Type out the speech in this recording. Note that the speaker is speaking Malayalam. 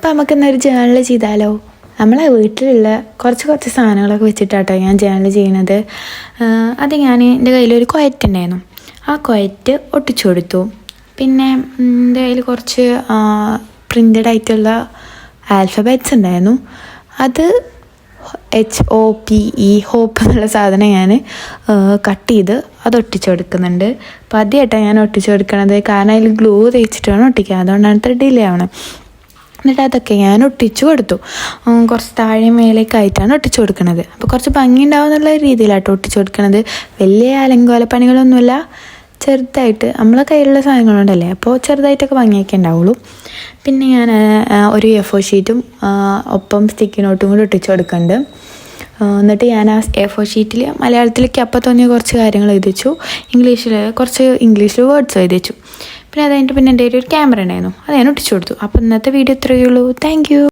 അപ്പോൾ നമുക്കിന്നൊരു ജേണൽ ചെയ്താലോ? നമ്മളെ വീട്ടിലുള്ള കുറച്ച് സാധനങ്ങളൊക്കെ വെച്ചിട്ടാട്ടോ ഞാൻ ജേണൽ ചെയ്യണത്. അത് ഞാൻ എൻ്റെ കയ്യിലൊരു കൊയറ്റ് ഉണ്ടായിരുന്നു. ആ കൊയറ്റ് ഒട്ടിച്ചു കൊടുത്തു. പിന്നെ എൻ്റെ കയ്യിൽ കുറച്ച് പ്രിൻ്റഡ് ആയിട്ടുള്ള ആൽഫബറ്റ്സ് ഉണ്ടായിരുന്നു. അത് HOPE ഹോപ്പ് എന്നുള്ള സാധനം ഞാൻ കട്ട് ചെയ്ത് അത് ഒട്ടിച്ചു കൊടുക്കുന്നുണ്ട്. അപ്പോൾ ആദ്യമായിട്ടാണ് ഞാൻ ഒട്ടിച്ചു കൊടുക്കണത്, കാരണം അതിൽ ഗ്ലൂ തേച്ചിട്ടാണ് ഒട്ടിക്കുക. അതുകൊണ്ടാണ് ഇത്ര ഡിലേ ആവണം. എന്നിട്ട് അതൊക്കെ ഞാൻ ഒട്ടിച്ചു കൊടുത്തു. കുറച്ച് താഴെ മേലേക്കായിട്ടാണ് ഒട്ടിച്ചു കൊടുക്കുന്നത്. അപ്പോൾ കുറച്ച് ഭംഗി ഉണ്ടാവും എന്നുള്ള രീതിയിലാട്ടോ ഒട്ടിച്ചു കൊടുക്കുന്നത്. വലിയ അലങ്കോല പണികളൊന്നുമില്ല, ചെറുതായിട്ട് നമ്മളെ കയ്യിലുള്ള സാധനങ്ങളുണ്ടല്ലേ, അപ്പോൾ ചെറുതായിട്ടൊക്കെ ഭംഗിയൊക്കെ ഉണ്ടാവുള്ളൂ. പിന്നെ ഞാൻ ഒരു A4 ഷീറ്റും ഒപ്പം സ്റ്റിക്കി നോട്ടും കൂടി ഒട്ടിച്ചു കൊടുക്കുന്നുണ്ട്. എന്നിട്ട് ഞാൻ ആ A4 ഷീറ്റിൽ മലയാളത്തിലേക്ക് അപ്പം തോന്നിയ കുറച്ച് കാര്യങ്ങൾ എഴുതി വെച്ചു, ഇംഗ്ലീഷിൽ വേർഡ്സ് എഴുതി വെച്ചു. പിന്നെ അത് കഴിഞ്ഞിട്ട് പിന്നെ എൻ്റെ ഒരു ക്യാമറ ഉണ്ടായിരുന്നു, അത് ഞാൻ ഒട്ടിച്ചു കൊടുത്തു. അപ്പോൾ ഇന്നത്തെ വീഡിയോ ഇത്രയേ ഉള്ളൂ. Thank you.